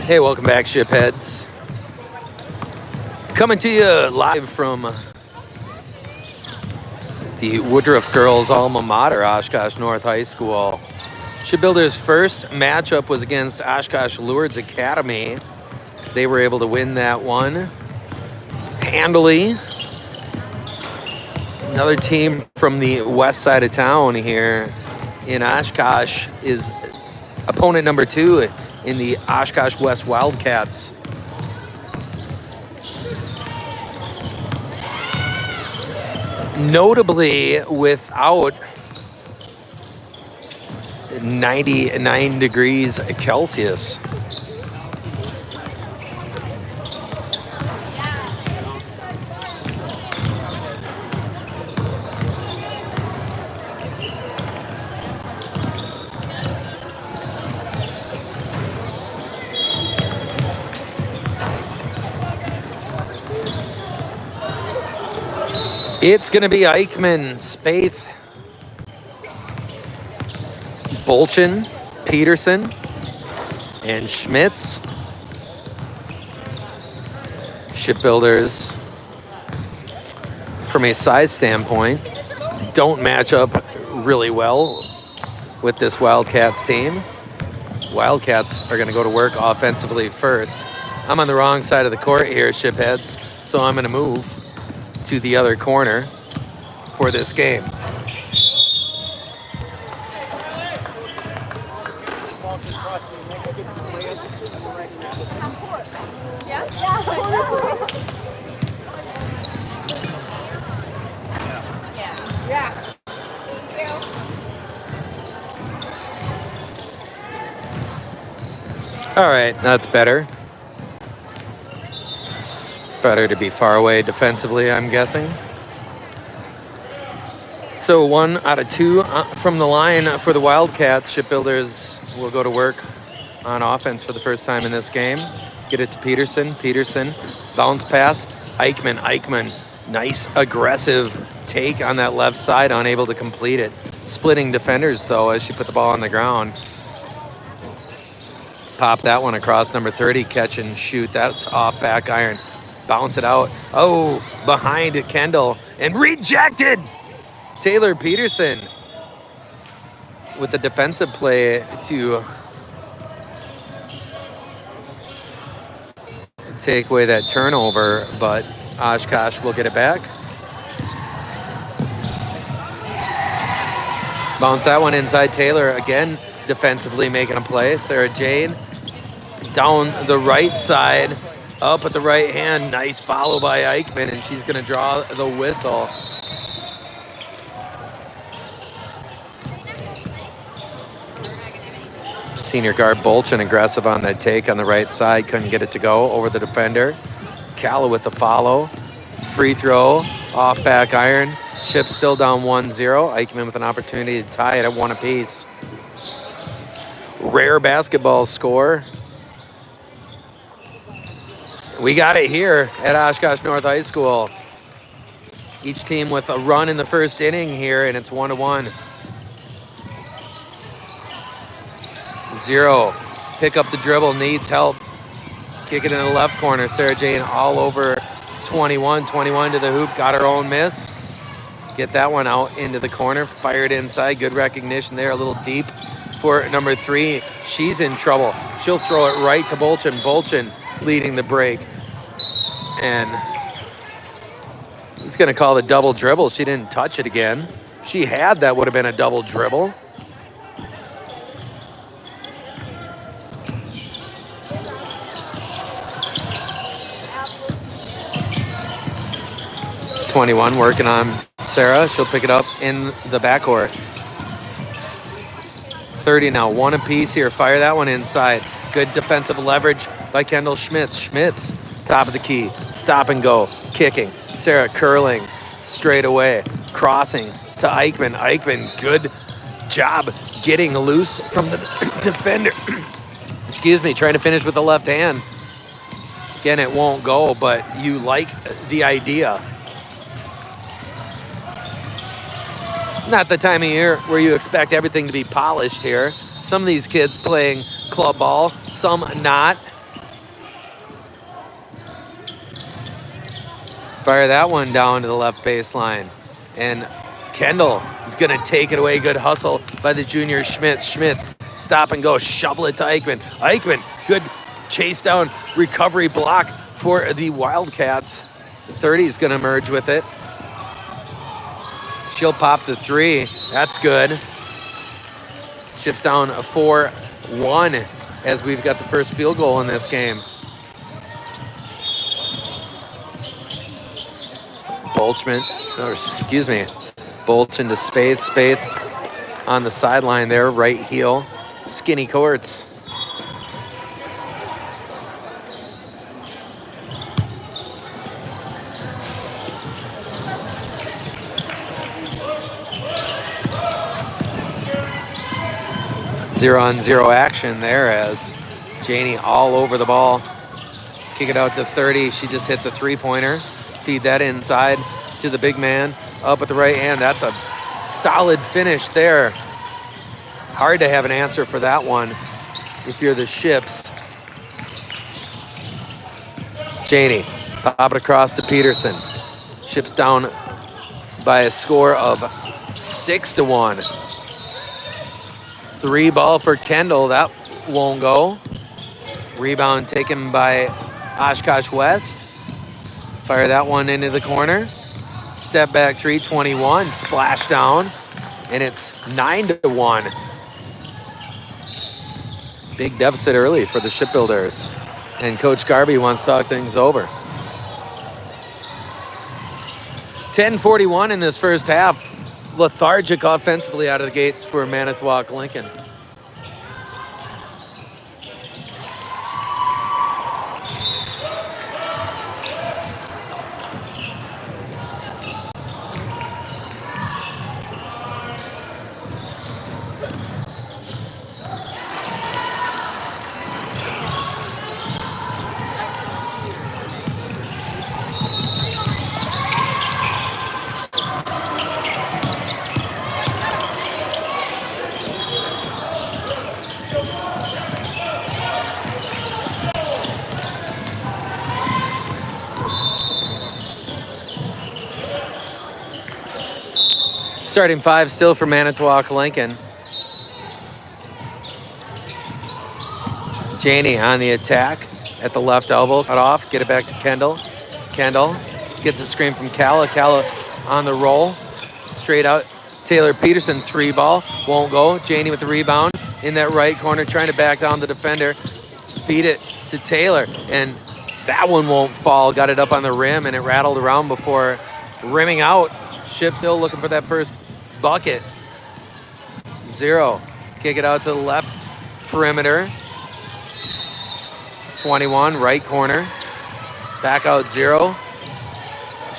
Hey, welcome back, shipheads. Coming to you live from the Woodruff girls' alma mater, Oshkosh North High School. Shipbuilders' first matchup was against Oshkosh Lourdes Academy. They were able to win that one handily. Another team from the west side of town here in Oshkosh is opponent number 2 in the Oshkosh West Wildcats. Notably without 99 degrees Celsius. It's going to be Eichmann, Spaeth, Bolchin, Peterson, and Schmitz. Shipbuilders, from a size standpoint, don't match up really well with this Wildcats team. Wildcats are going to go to work offensively first. I'm on the wrong side of the court here, shipheads, so I'm going to move to the other corner for this game. All right, that's better. Better to be far away defensively, I'm guessing. So 1 out of 2 from the line for the Wildcats. Shipbuilders will go to work on offense for the first time in this game. Get it to Peterson. Peterson, bounce pass. Eichmann. Nice aggressive take on that left side, unable to complete it. Splitting defenders, though, as she put the ball on the ground. Pop that one across number 30, catch and shoot. That's off back iron. Bounce it out. Oh, behind Kendall. And rejected! Taylor Peterson with the defensive play to take away that turnover, but Oshkosh will get it back. Bounce that one inside Taylor. Again, defensively making a play. Sarah Jane down the right side. Up at the right hand, nice follow by Eichmann, and she's going to draw the whistle. Senior guard Bolchin aggressive on that take on the right side, couldn't get it to go over the defender. Calla with the follow. Free throw, off back iron. Ship still down 1-0. Eichmann with an opportunity to tie it at 1 apiece. Rare basketball score. We got it here at Oshkosh North High School. Each team with a run in the first inning here, and it's 1-1. 0. Pick up the dribble, needs help. Kick it in the left corner. Sarah Jane all over 21. 21 to the hoop, got her own miss. Get that one out into the corner, fired inside. Good recognition there, a little deep for number 3. She's in trouble. She'll throw it right to Bolchin. Bolchin leading the break, and he's going to call the double dribble. She didn't touch it again. If she had, that would have been a double dribble. .21 working on Sarah. She'll pick it up in the backcourt. 30 now, 1 apiece here. Fire that one inside. Good defensive leverage by Kendall Schmitz. Schmitz, top of the key, stop and go, kicking. Sarah curling straight away, crossing to Eichmann. Eichmann, good job getting loose from the defender. Excuse me, trying to finish with the left hand. Again, it won't go, but you like the idea. Not the time of year where you expect everything to be polished here. Some of these kids playing club ball, some not. Fire that one down to the left baseline. And Kendall is going to take it away. Good hustle by the junior Schmitz. Schmitz, stop and go, shovel it to Eichmann. Eichmann, good chase down, recovery block for the Wildcats. The 30 is going to merge with it. She'll pop the 3. That's good. Ships down a 4-1 as we've got the first field goal in this game. Bolch into Spaeth. Spaeth on the sideline there, right heel. Skinny courts. Zero-on-zero action there as Janie all over the ball. Kick it out to 30. She just hit the 3-pointer. Feed that inside to the big man up at the right hand. That's a solid finish there. Hard to have an answer for that one if you're the Ships. Janie, pop it across to Peterson. Ships down by a score of 6-1. 3 ball for Kendall. That won't go. Rebound taken by Oshkosh West. Fire that one into the corner. Step back 3-21. Splash down. And it's 9-1. Big deficit early for the Shipbuilders. And Coach Garby wants to talk things over. 10:41 in this first half. Lethargic offensively out of the gates for Manitowoc Lincoln. Starting 5 still for Manitowoc Lincoln. Janie on the attack at the left elbow. Cut off, get it back to Kendall. Kendall gets a screen from Calla. Calla on the roll. Straight out. Taylor Peterson 3 ball. Won't go. Janie with the rebound in that right corner, trying to back down the defender. Feed it to Taylor. And that one won't fall. Got it up on the rim and it rattled around before rimming out. Ship still looking for that first bucket. 0. Kick it out to the left perimeter. 21, right corner. Back out 0.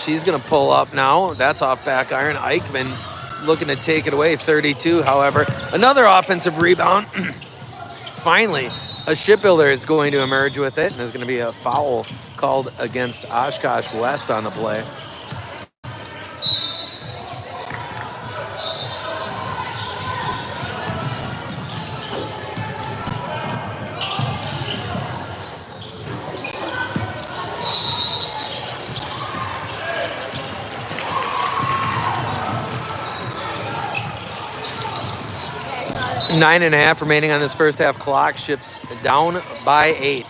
She's going to pull up now. That's off back iron. Eichmann looking to take it away. 32, however. Another offensive rebound. Finally, a Shipbuilder is going to emerge with it. And there's going to be a foul called against Oshkosh West on the play. Nine and a half remaining on this first half clock. Ships down by 8.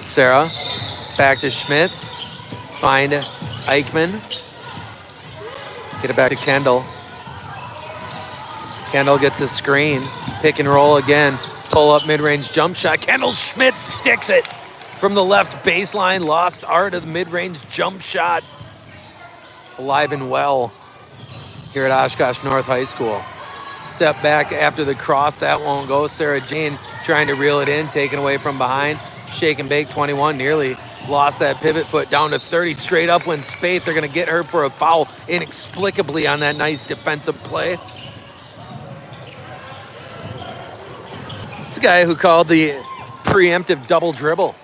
Sarah back to Schmitz. Find Eichmann. Get it back to Kendall. Kendall gets a screen. Pick and roll again. Pull up mid-range jump shot. Kendall Schmitz sticks it from the left baseline. Lost art of the mid-range jump shot. Alive and well here at Oshkosh North High School. Step back after the cross. That won't go. Sarah Jane trying to reel it in. Taken away from behind. Shake and bake 21. Nearly lost that pivot foot down to 30. Straight up when Spaeth. They're going to get her for a foul inexplicably on that nice defensive play. It's a guy who called the preemptive double dribble.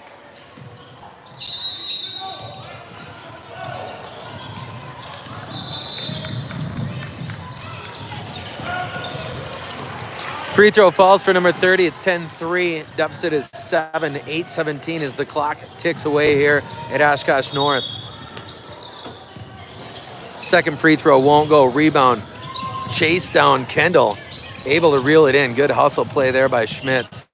Free throw falls for number 30. It's 10-3. Deficit is 7. 8:17 as the clock ticks away here at Oshkosh North. Second free throw won't go. Rebound. Chase down Kendall. Able to reel it in. Good hustle play there by Schmitz.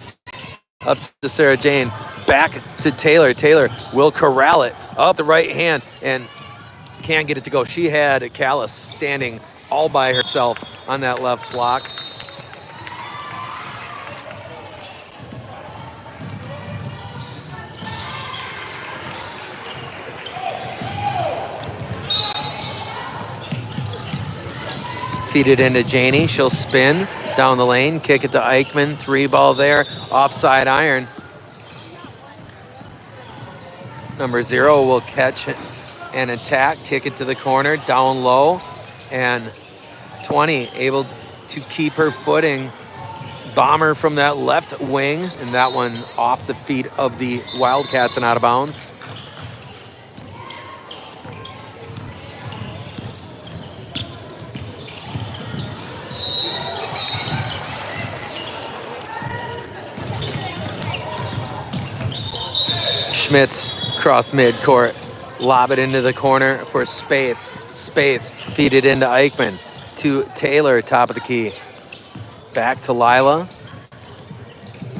Up to Sarah Jane. Back to Taylor. Taylor will corral it up the right hand and can't get it to go. She had Callis standing all by herself on that left block. Feed it into Janey. She'll spin down the lane. Kick it to Eichmann. 3 ball there. Offside iron. Number 0 will catch and attack. Kick it to the corner. Down low. And 20 able to keep her footing. Bomber from that left wing. And that one off the feet of the Wildcats and out of bounds. Schmitz cross midcourt, lob it into the corner for Spaeth. Spaeth feed it into Eichmann. To Taylor, top of the key. Back to Lila.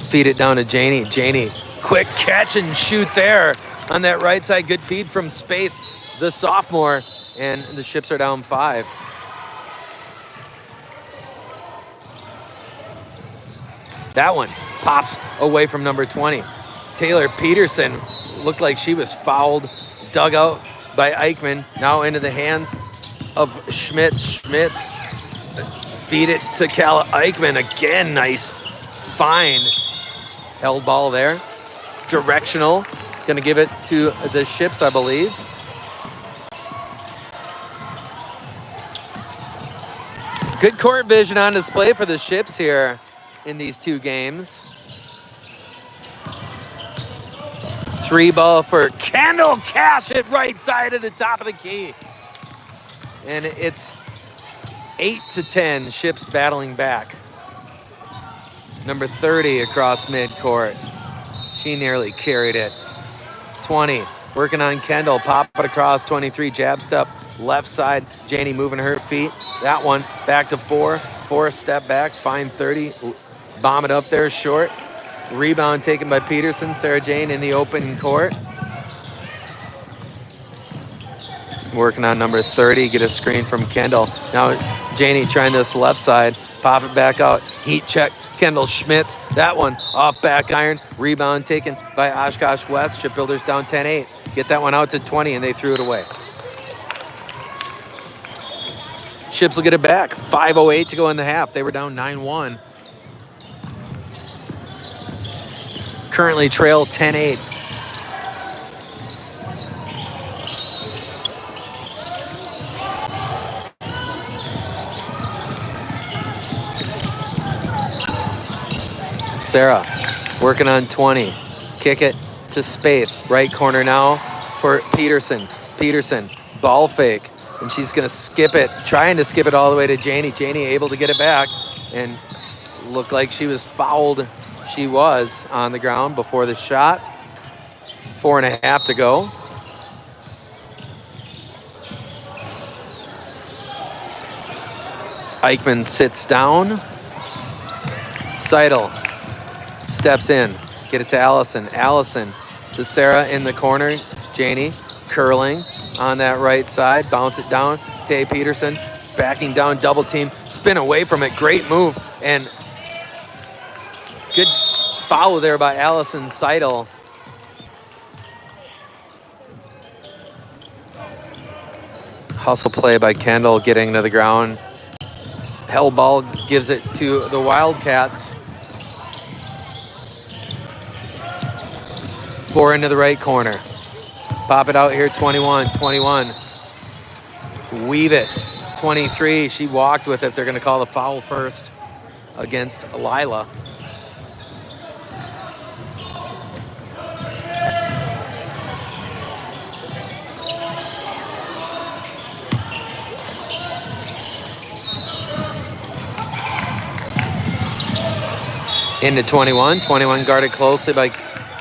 Feed it down to Janey. Janey, quick catch and shoot there on that right side. Good feed from Spaeth, the sophomore, and the Ships are down 5. That one pops away from number 20. Taylor Peterson looked like she was fouled, dug out by Eichmann. Now into the hands of Schmitz. Schmitz feed it to Calla Eichmann. Again, nice, fine held ball there. Directional. Going to give it to the Ships, I believe. Good court vision on display for the Ships here in these 2 games. 3 ball for Kendall. Cash it right side of the top of the key. And it's 8-10. Ships battling back. Number 30 across midcourt. She nearly carried it. 20 working on Kendall. Pop it across. 23 jab step left side. Janey moving her feet. That one back to 4. 4 step back. Fine 30. Bomb it up there short. Rebound taken by Peterson. Sarah Jane in the open court. Working on number 30. Get a screen from Kendall. Now Janey trying this left side. Pop it back out. Heat check. Kendall Schmitz. That one off back iron. Rebound taken by Oshkosh West. Shipbuilders down 10-8. Get that one out to 20 and they threw it away. Ships will get it back. 5:08 to go in the half. They were down 9-1. Currently trail 10-8. Sarah working on 20. Kick it to Spaeth. Right corner now for Peterson. Peterson, ball fake. And she's going to skip it, trying to skip it all the way to Janey. Janey able to get it back and looked like she was fouled. She was on the ground before the shot. 4.5 to go. Eichmann sits down. Seidel steps in. Get it to Allison. Allison to Sarah in the corner. Janey curling on that right side. Bounce it down. Tay Peterson backing down, double team. Spin away from it. Great move. And good foul there by Allison Seidel. Hustle play by Kendall getting to the ground. Held ball gives it to the Wildcats. 4 into the right corner. Pop it out here, 21. Weave it, 23. She walked with it. They're going to call the foul first against Lila. Into 21. 21 guarded closely by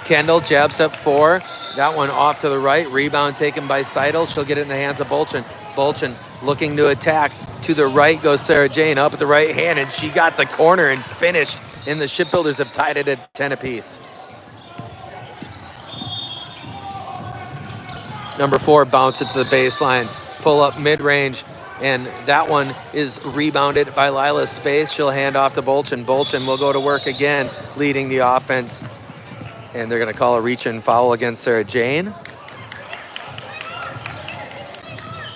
Kendall. Jab step 4. That one off to the right. Rebound taken by Seidel. She'll get it in the hands of Bolchin. Bolchin looking to attack. To the right goes Sarah Jane up at the right hand, and she got the corner and finished. And the Shipbuilders have tied it at 10 apiece. Number 4 bounce it to the baseline. Pull up mid-range. And that one is rebounded by Lila Space. She'll hand off to Bolchin. Bolchin will go to work again, leading the offense. And they're going to call a reach-in foul against Sarah Jane.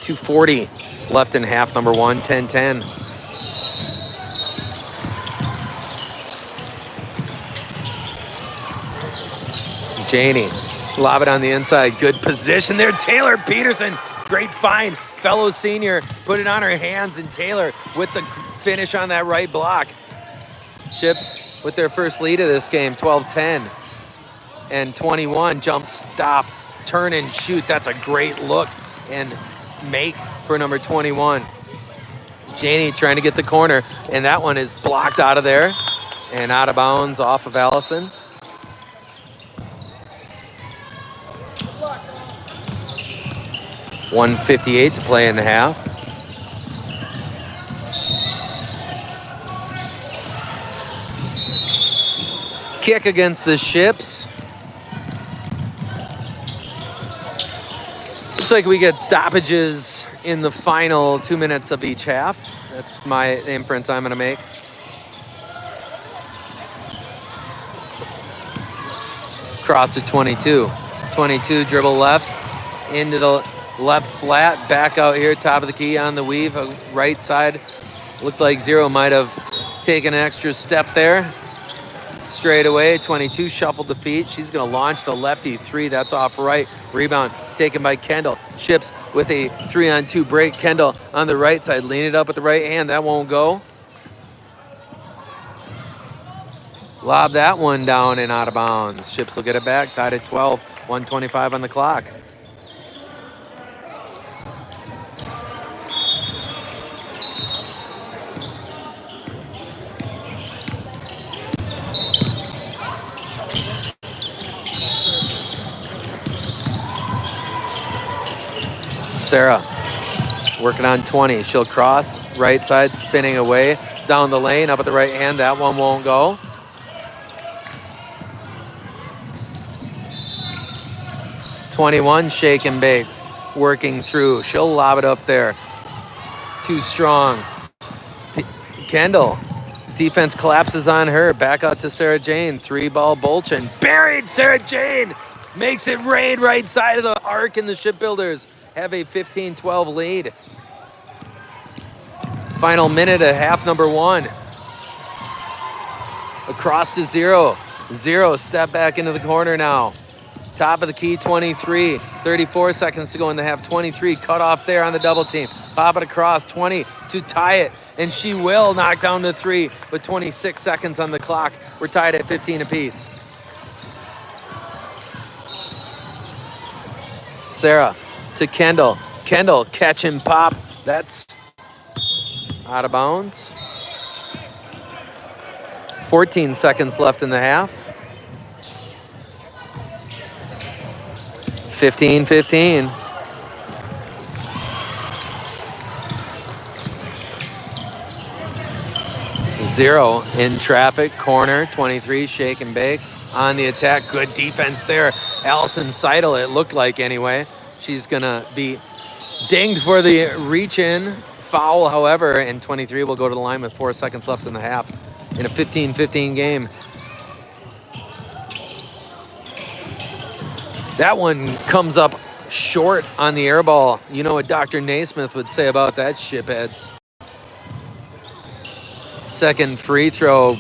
2:40 left in half number 1, 10-10. Janie, lob it on the inside. Good position there. Taylor Peterson, great find. Fellow senior, put it on her hands, and Taylor with the finish on that right block. Chips with their first lead of this game, 12-10. And 21, jump, stop, turn and shoot. That's a great look and make for number 21. Janie trying to get the corner, and that one is blocked out of there and out of bounds off of Allison. .158 to play in the half. Kick against the Ships. Looks like we get stoppages in the final 2 minutes of each half. That's my inference I'm gonna make. Cross to 22. 22 dribble left into the left flat, back out here, top of the key on the weave, right side. Looked like Zero might have taken an extra step there. Straight away, 22 shuffled the feet. She's gonna launch the lefty 3, that's off right. Rebound taken by Kendall. Ships with a 3-on-2 break. Kendall on the right side, lean it up with the right hand, that won't go. Lob that one down and out of bounds. Ships will get it back, tied at 12, 1:25 on the clock. Sarah working on 20. She'll cross right side, spinning away down the lane, up at the right hand. That one won't go. .21 shake and bake, working through. She'll lob it up there. Too strong. Kendall, defense collapses on her. Back out to Sarah Jane. 3-ball Bolchin. Buried Sarah Jane. Makes it rain right side of the arc, and the Shipbuilders have a 15-12 lead. Final minute of half number 1. Across to Zero. Zero step back into the corner now. Top of the key, 23. 34 seconds to go in the half. 23 cut off there on the double team. Pop it across, 20 to tie it. And she will knock down the 3 with 26 seconds on the clock. We're tied at 15 apiece. Sarah to Kendall. Kendall catch and pop. That's out of bounds. 14 seconds left in the half. 15-15. Zero in traffic, corner, 23, shake and bake. On the attack, good defense there. Allison Seidel, it looked like anyway. She's gonna be dinged for the reach-in foul, however, and 23 will go to the line with 4 seconds left in the half in a 15-15 game. That one comes up short on the air ball. You know what Dr. Naismith would say about that, shipheads. Second free throw,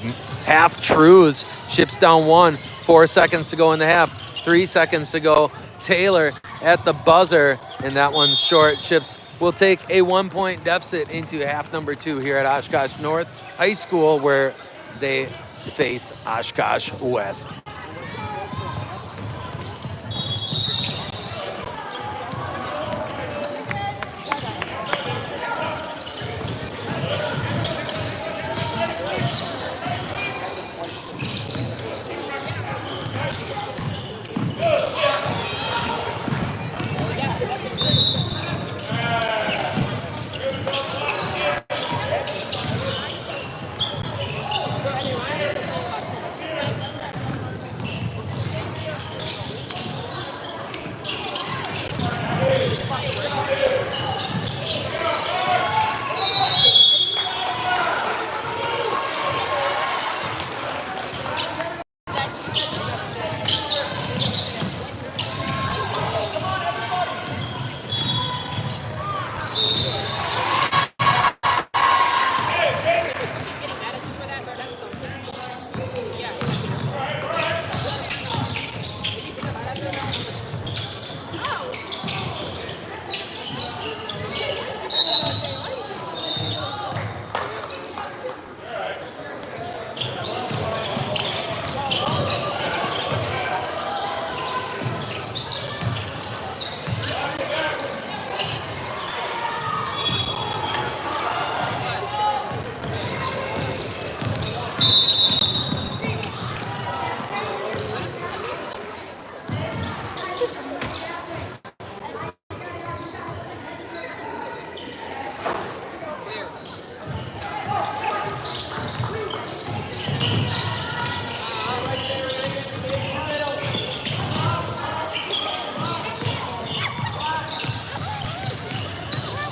half trues. Ships down 1, 4 seconds to go in the half. 3 seconds to go. Taylor at the buzzer, and that one's short. Ships will take a 1-point deficit into half number 2 here at Oshkosh North High School, where they face Oshkosh West.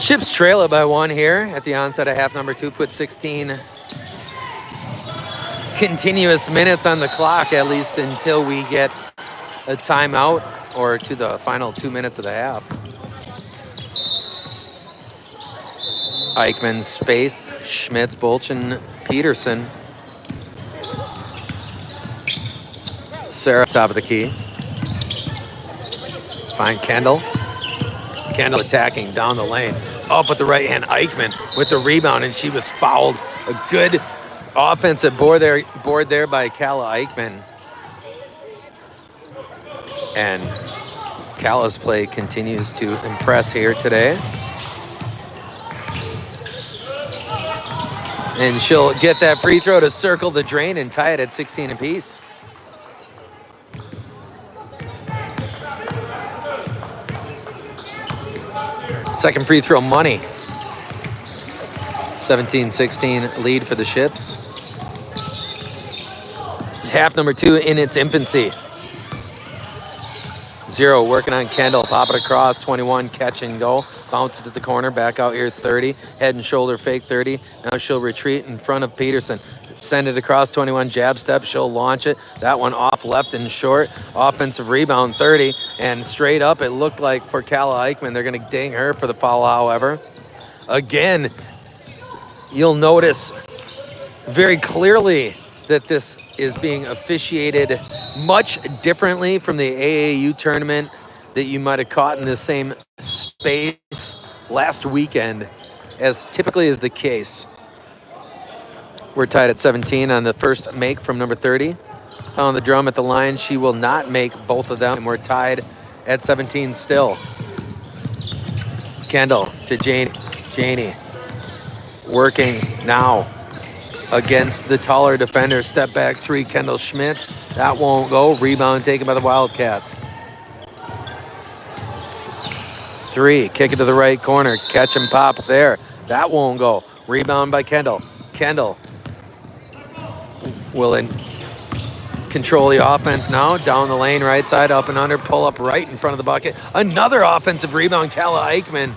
Ships trail it by 1 here at the onset of half number 2. Put 16 continuous minutes on the clock, at least until we get a timeout or to the final 2 minutes of the half. Eichmann, Spaeth, Schmitz, Bolchin, Peterson. Sarah, top of the key. Find Kendall. Kendall attacking down the lane. Up with the right hand, Eichmann with the rebound, and she was fouled. A good offensive board there by Kala Eichmann. And Kala's play continues to impress here today. And she'll get that free throw to circle the drain and tie it at 16 apiece. Second free throw money. 17-16 lead for the Ships. Half number 2 in its infancy. 0 working on Kendall. Pop it across. 21 catch and go. Bounce it to the corner. Back out here 30. Head and shoulder fake 30. Now she'll retreat in front of Peterson. Send it across 21 jab step. She'll launch it. That one off left and short. Offensive rebound 30. And straight up it looked like for Kala Eichmann. They're going to ding her for the foul, however. Again, you'll notice very clearly that this is being officiated much differently from the AAU tournament that you might have caught in the same space last weekend, as typically is the case. We're tied at 17 on the first make from number 30. On the drum at the line, she will not make both of them, and we're tied at 17 still. Kendall to Janie. Working now against the taller defender. Step back 3, Kendall Schmitz. That won't go. Rebound taken by the Wildcats. 3, kick it to the right corner. Catch and pop there. That won't go. Rebound by Kendall. Kendall will control the offense now. Down the lane, right side, up and under. Pull up right in front of the bucket. Another offensive rebound, Kala Eichmann.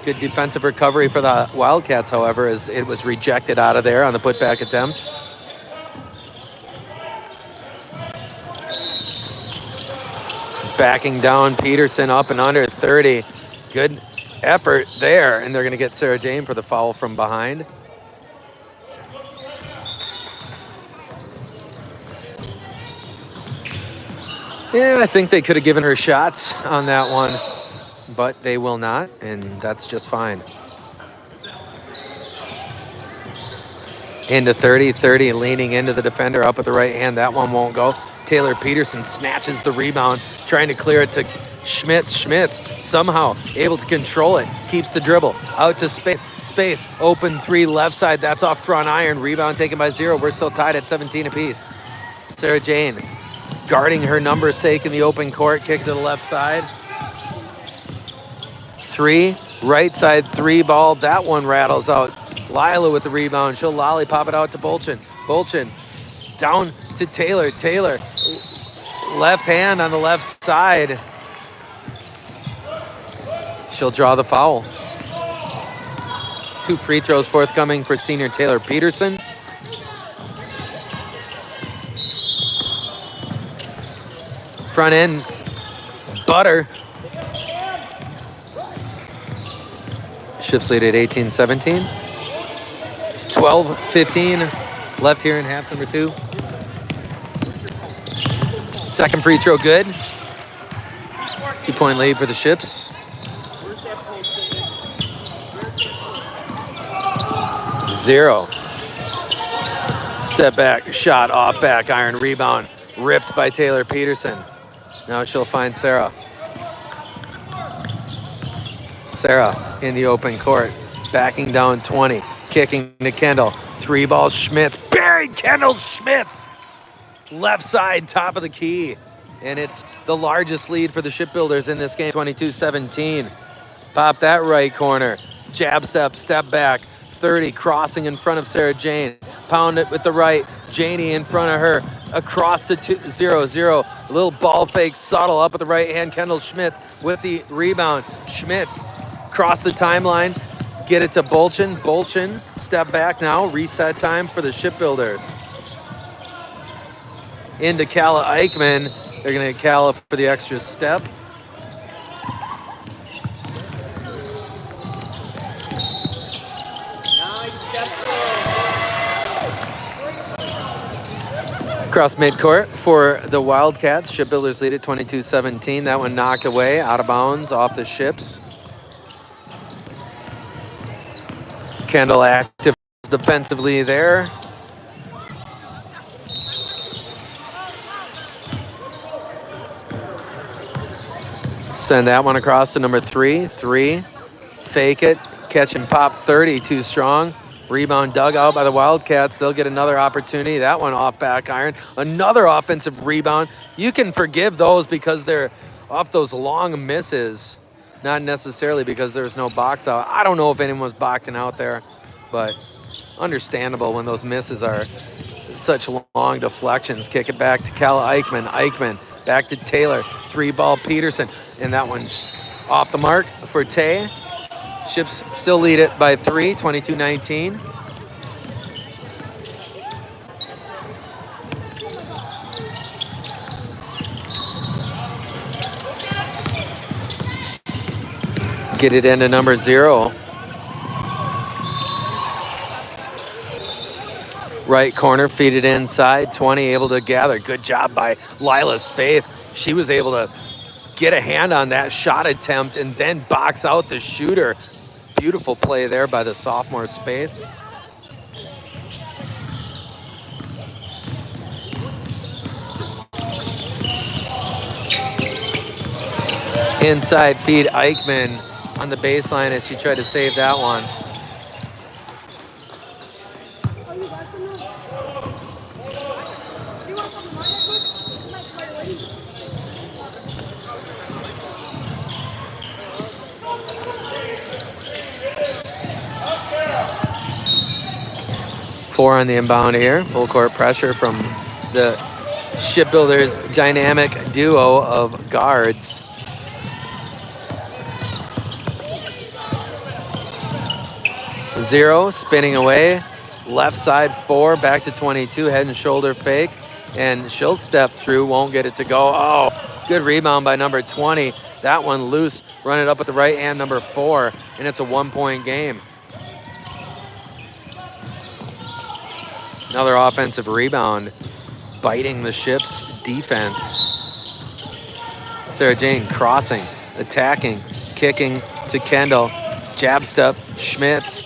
Good defensive recovery for the Wildcats, however, as it was rejected out of there on the putback attempt. Backing down Peterson, up and under 30. Good effort there, and they're going to get Sarah Jane for the foul from behind. Yeah, I think they could have given her shots on that one, but they will not, and that's just fine. Into 30, leaning into the defender, up with the right hand. That one won't go. Taylor Peterson snatches the rebound, trying to clear it to Schmitz. Schmitz somehow able to control it, keeps the dribble. Out to Spaeth. Spaeth, open 3 left side. That's off front iron. Rebound taken by 0. We're still tied at 17 apiece. Sarah Jane guarding her number's sake in the open court. Kick to the left side. 3, right side 3 ball. That one rattles out. Lila with the rebound. She'll lollipop it out to Bolchin. Bolchin down to Taylor. Taylor, left hand on the left side. She'll draw the foul. 2 free throws forthcoming for senior Taylor Peterson. Front end, butter. Ships lead at 18-17. 12-15 left here in half number 2. Second free throw good. 2-point lead for the Ships. 0. Step back, shot off back iron, rebound ripped by Taylor Peterson. Now she'll find Sarah. Sarah in the open court, backing down 20, kicking to Kendall. 3 ball Schmitz, buried Kendall Schmitz. Left side, top of the key. And it's the largest lead for the Shipbuilders in this game, 22-17. Pop that right corner. Jab step, step back. 30, crossing in front of Sarah Jane. Pound it with the right. Janie in front of her. Across to 0-0. A little ball fake, subtle up with the right hand. Kendall Schmitz with the rebound. Schmitz cross the timeline, get it to Bolchin. Bolchin, step back now, reset time for the Shipbuilders. Into Calla Eichmann. They're going to get Calla for the extra step. Across midcourt for the Wildcats. Shipbuilders lead at 22-17. That one knocked away, out of bounds, off the Ships. Kendall active defensively there. Send that one across to number 3. 3. Fake it. Catch and pop 30. Too strong. Rebound dug out by the Wildcats. They'll get another opportunity. That one off back iron. Another offensive rebound. You can forgive those because they're off those long misses. Not necessarily because there's no box out. I don't know if anyone was boxing out there, but understandable when those misses are such long deflections. Kick it back to Calla Eichmann. Eichmann back to Taylor. 3-ball Peterson. And that one's off the mark for Tay. Ships still lead it by 3, 22-19. Get it into number 0. Right corner, feed it inside. 20 able to gather. Good job by Lila Spaeth. She was able to get a hand on that shot attempt and then box out the shooter. Beautiful play there by the sophomore Spaeth. Inside feed Eichmann on the baseline as she tried to save that one. Four on the inbound here. Full court pressure from the Shipbuilders' dynamic duo of guards. Zero, spinning away. Left side 4, back to 22, head and shoulder fake. And she'll step through, won't get it to go. Oh, good rebound by number 20. That one loose, run it up with the right hand, number 4, and it's a 1-point game. Another offensive rebound, biting the Ships' defense. Sarah Jane crossing, attacking, kicking to Kendall. Jab step, Schmitz.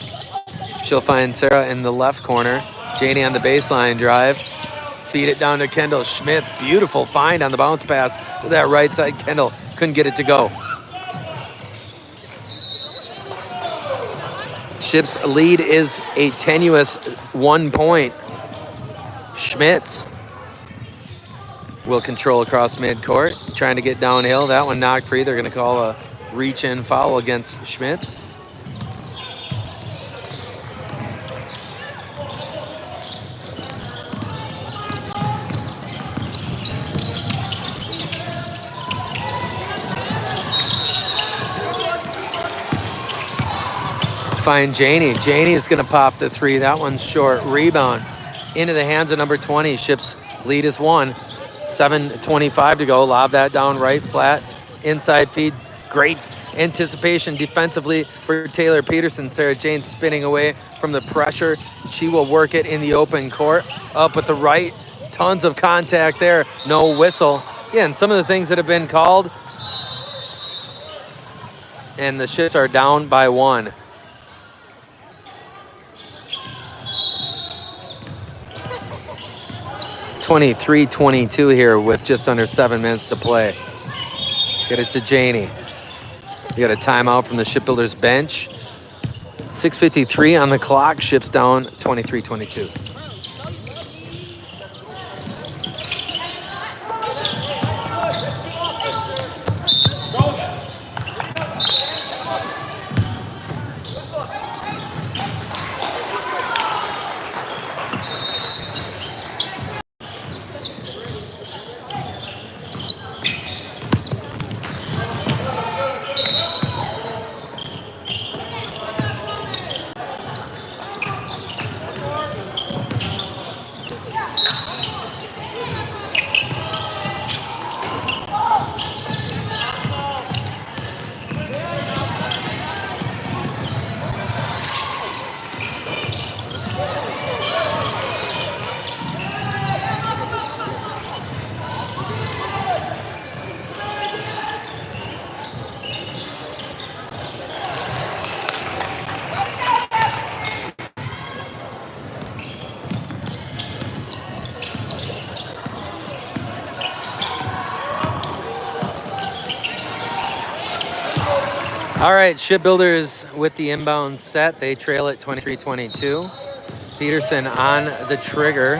She'll find Sarah in the left corner. Janie on the baseline drive. Feed it down to Kendall. Schmitz, beautiful find on the bounce pass with that right side. Kendall couldn't get it to go. Ships' lead is a tenuous 1 point. Schmitz will control across midcourt, trying to get downhill. That one knocked free. They're going to call a reach-in foul against Schmitz. Find Janie. Janie is going to pop the 3. That one's short. Rebound into the hands of number 20. Ships lead is 1. 7:25 to go. Lob that down right flat. Inside feed. Great anticipation defensively for Taylor Peterson. Sarah Jane spinning away from the pressure. She will work it in the open court. Up with the right. Tons of contact there. No whistle. Yeah, and some of the things that have been called. And the Ships are down by 1. (23-22) here with just under 7 minutes to play. Get it to Janie. You got a timeout from the Shipbuilders bench. 6:53 on the clock. Ships down 23-22. All right, Shipbuilders with the inbound set. They trail it 23-22. Peterson on the trigger.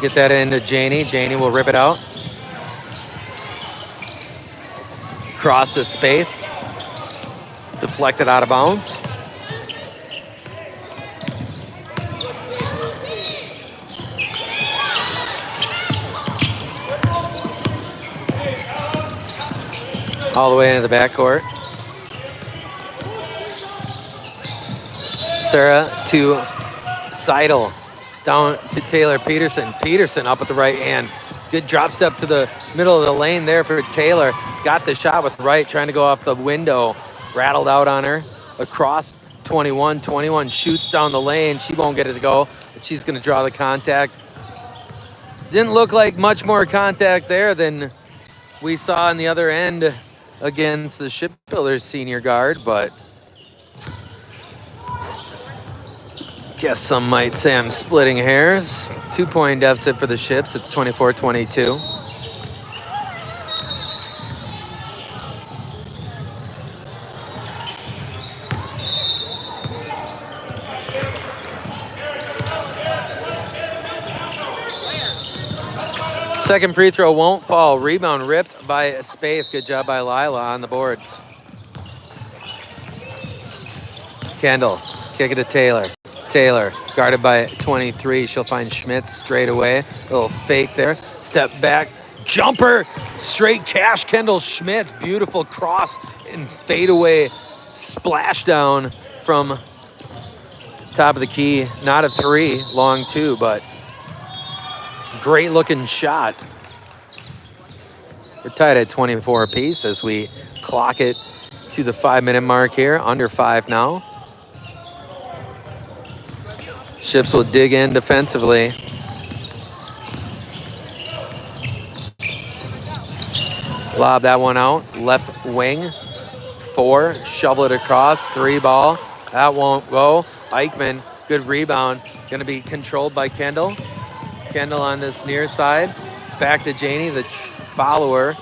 Get that into Janie. Janie will rip it out. Cross to Spaeth. Deflected out of bounds. All the way into the backcourt. Sarah to Seidel. Down to Taylor Peterson. Peterson up with the right hand. Good drop step to the middle of the lane there for Taylor. Got the shot with right, trying to go off the window. Rattled out on her. Across 21. 21 shoots down the lane. She won't get it to go, but she's going to draw the contact. Didn't look like much more contact there than we saw on the other end against the Shipbuilders senior guard, but guess some might say I'm splitting hairs. 2-point deficit for the Ships. It's 24-22. Second free throw won't fall. Rebound ripped by Spaeth. Good job by Lila on the boards. Kendall, kick it to Taylor. Taylor, guarded by 23. She'll find Schmitz straight away. A little fake there. Step back. Jumper. Straight cash. Kendall Schmitz. Beautiful cross and fadeaway splashdown from top of the key. Not a three. Long two, but great looking shot. We're tied at 24 apiece as we clock it to the 5-minute mark here. Under 5 now. Ships will dig in defensively. Lob that one out. Left wing. 4. Shovel it across. 3 ball. That won't go. Eichmann, good rebound. Going to be controlled by Kendall. Kendall on this near side. Back to Janie, the follower.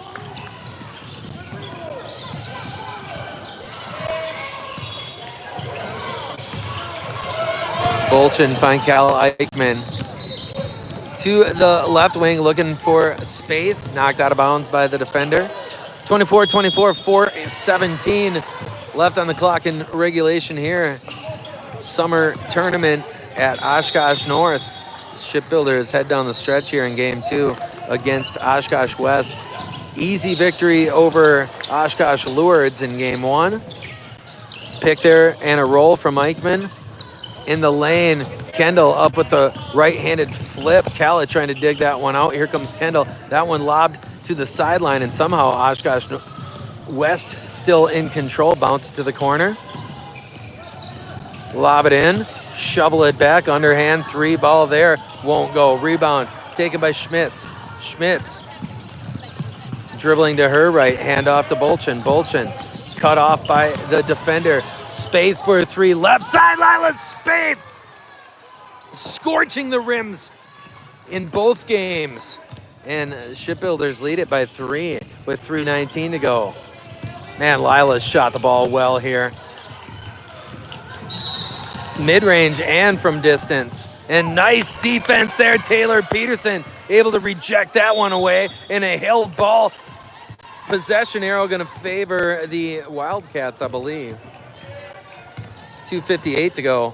Bolchin find Cal Eichmann. To the left wing, looking for Spaeth. Knocked out of bounds by the defender. 24-24, 4:17 left on the clock in regulation here. Summer tournament at Oshkosh North. Shipbuilders head down the stretch here in game 2 against Oshkosh West. Easy victory over Oshkosh Lourdes in game 1. Pick there and a roll from Eichmann. In the lane, Kendall up with the right-handed flip. Calla trying to dig that one out. Here comes Kendall. That one lobbed to the sideline, and somehow Oshkosh West still in control. Bounce it to the corner. Lob it in. Shovel it back. Underhand 3 ball there. Won't go. Rebound taken by Schmitz. Schmitz dribbling to her right. Hand off to Bolchin. Bolchin cut off by the defender. Spaeth for 3. Left side. Lila Spaeth scorching the rims in both games. And Shipbuilders lead it by 3 with 3:19 to go. Man, Lila's shot the ball well here. Mid-range and from distance. And nice defense there. Taylor Peterson able to reject that one away. And a held ball. Possession arrow going to favor the Wildcats, I believe. 2:58 to go.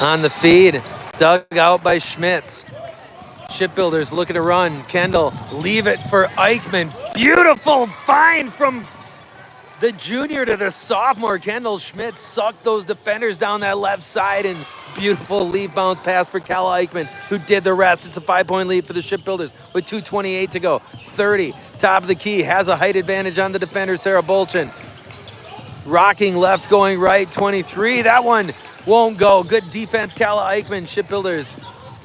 On the feed, dug out by Schmitz. Shipbuilders looking to run. Kendall, leave it for Eichmann. Beautiful find from the junior to the sophomore. Kendall Schmitz sucked those defenders down that left side, and beautiful lead bounce pass for Cal Eichmann, who did the rest. It's a 5-point lead for the Shipbuilders with 2:28 to go. 30, top of the key, has a height advantage on the defender, Sarah Bolchin. Rocking left, going right, 23. That one won't go. Good defense, Cal Eichmann. Shipbuilders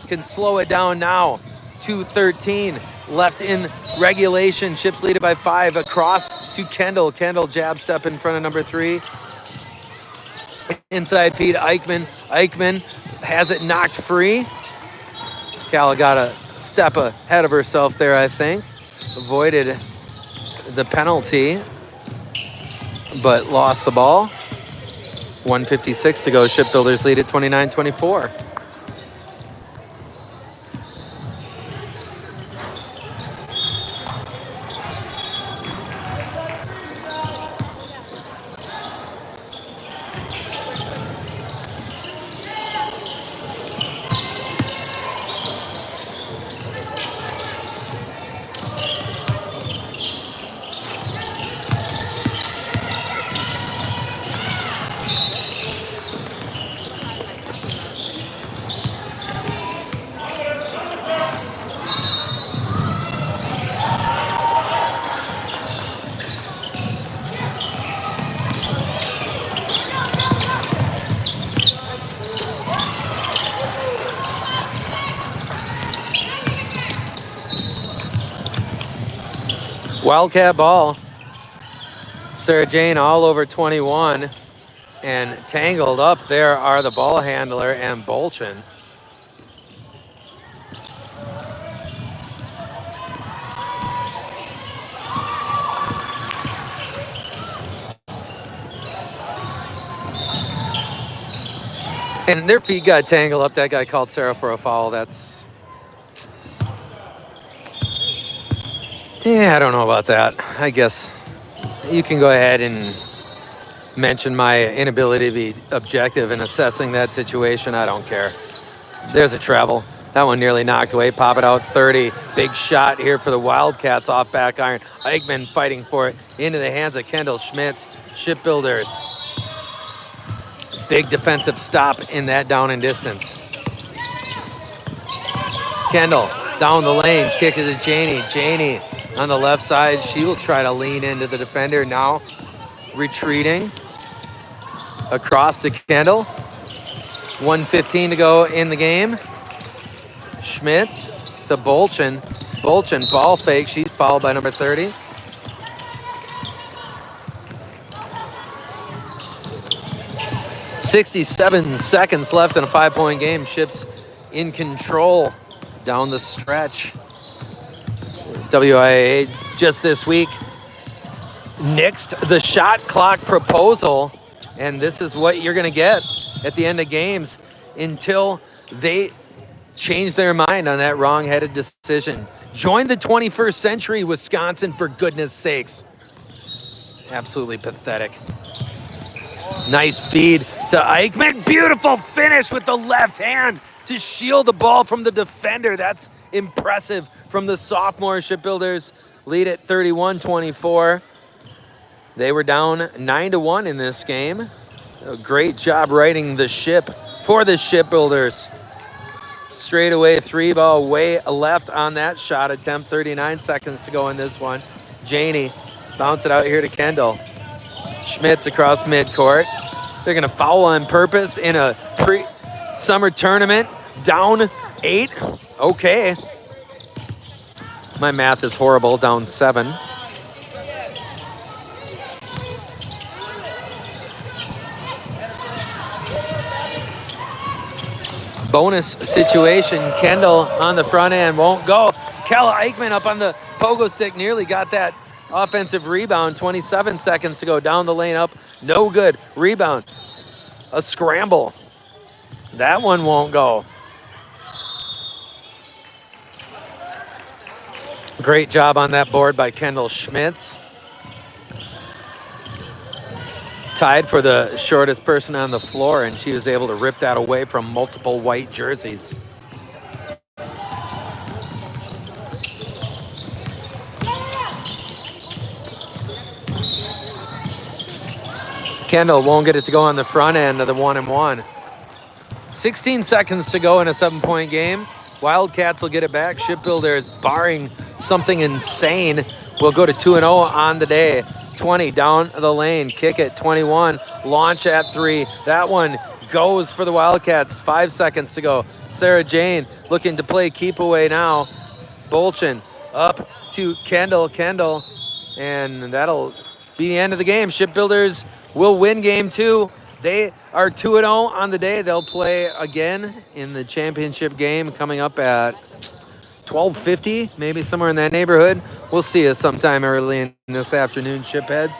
can slow it down now. 2:13 left in regulation. Ships lead it by 5. Across to Kendall. Kendall jab step in front of number 3. Inside feed Eichmann. Eichmann has it knocked free. Calla got a step ahead of herself there, I think. Avoided the penalty, but lost the ball. 1:56 to go. Shipbuilders lead at 29-24. Wildcat ball. Sarah Jane all over 21, and tangled up there are the ball handler and Bolchin. And their feet got tangled up. That guy called Sarah for a foul. That's... yeah, I don't know about that. I guess you can go ahead and mention my inability to be objective in assessing that situation. I don't care. There's a travel. That one nearly knocked away. Pop it out 30. Big shot here for the Wildcats off back iron. Eichmann fighting for it into the hands of Kendall Schmitz. Shipbuilders. Big defensive stop in that down and distance. Kendall down the lane. Kick it to Janie. Janie on the left side. She will try to lean into the defender now. Retreating across to Kendall. 1:15 to go in the game. Schmitz to Bolchin. Bolchin ball fake. She's fouled by number 30. .67 seconds left in a 5-point game. Ships in control down the stretch. WIAA just this week nixed the shot clock proposal, and this is what you're going to get at the end of games until they change their mind on that wrong-headed decision. Join the 21st century, Wisconsin, for goodness sakes. Absolutely pathetic. Nice feed to Eichmann. Beautiful finish with the left hand to shield the ball from the defender. That's impressive from the sophomore. Shipbuilders lead at 31-24. They were down 9-1 in this game. A great job righting the ship for the Shipbuilders. Straight away, 3-ball way left on that shot attempt. 39 seconds to go in this one. Janie bounce it out here to Kendall. Schmitz across midcourt. They're going to foul on purpose in a pre-summer tournament. Down 8. Okay. My math is horrible. Down 7. Bonus situation. Kendall on the front end won't go. Kella Eichmann up on the pogo stick nearly got that offensive rebound. 27 seconds to go. Down the lane up. No good. Rebound. A scramble. That one won't go. Great job on that board by Kendall Schmitz. Tied for the shortest person on the floor, and she was able to rip that away from multiple white jerseys. Kendall won't get it to go on the front end of the 1-and-1. 16 seconds to go in a 7-point game. Wildcats will get it back. Shipbuilders, barring something insane, will go to 2-0 on the day. 20 down the lane, kick it. 21, launch at 3. That one goes for the Wildcats. 5 seconds to go. Sarah Jane looking to play keep away now. Bolchin up to Kendall. And that'll be the end of the game. Shipbuilders will win game 2 They are 2-0 on the day. They'll play again in the championship game coming up at 12:50, maybe somewhere in that neighborhood. We'll see you sometime early in this afternoon, Shipheads.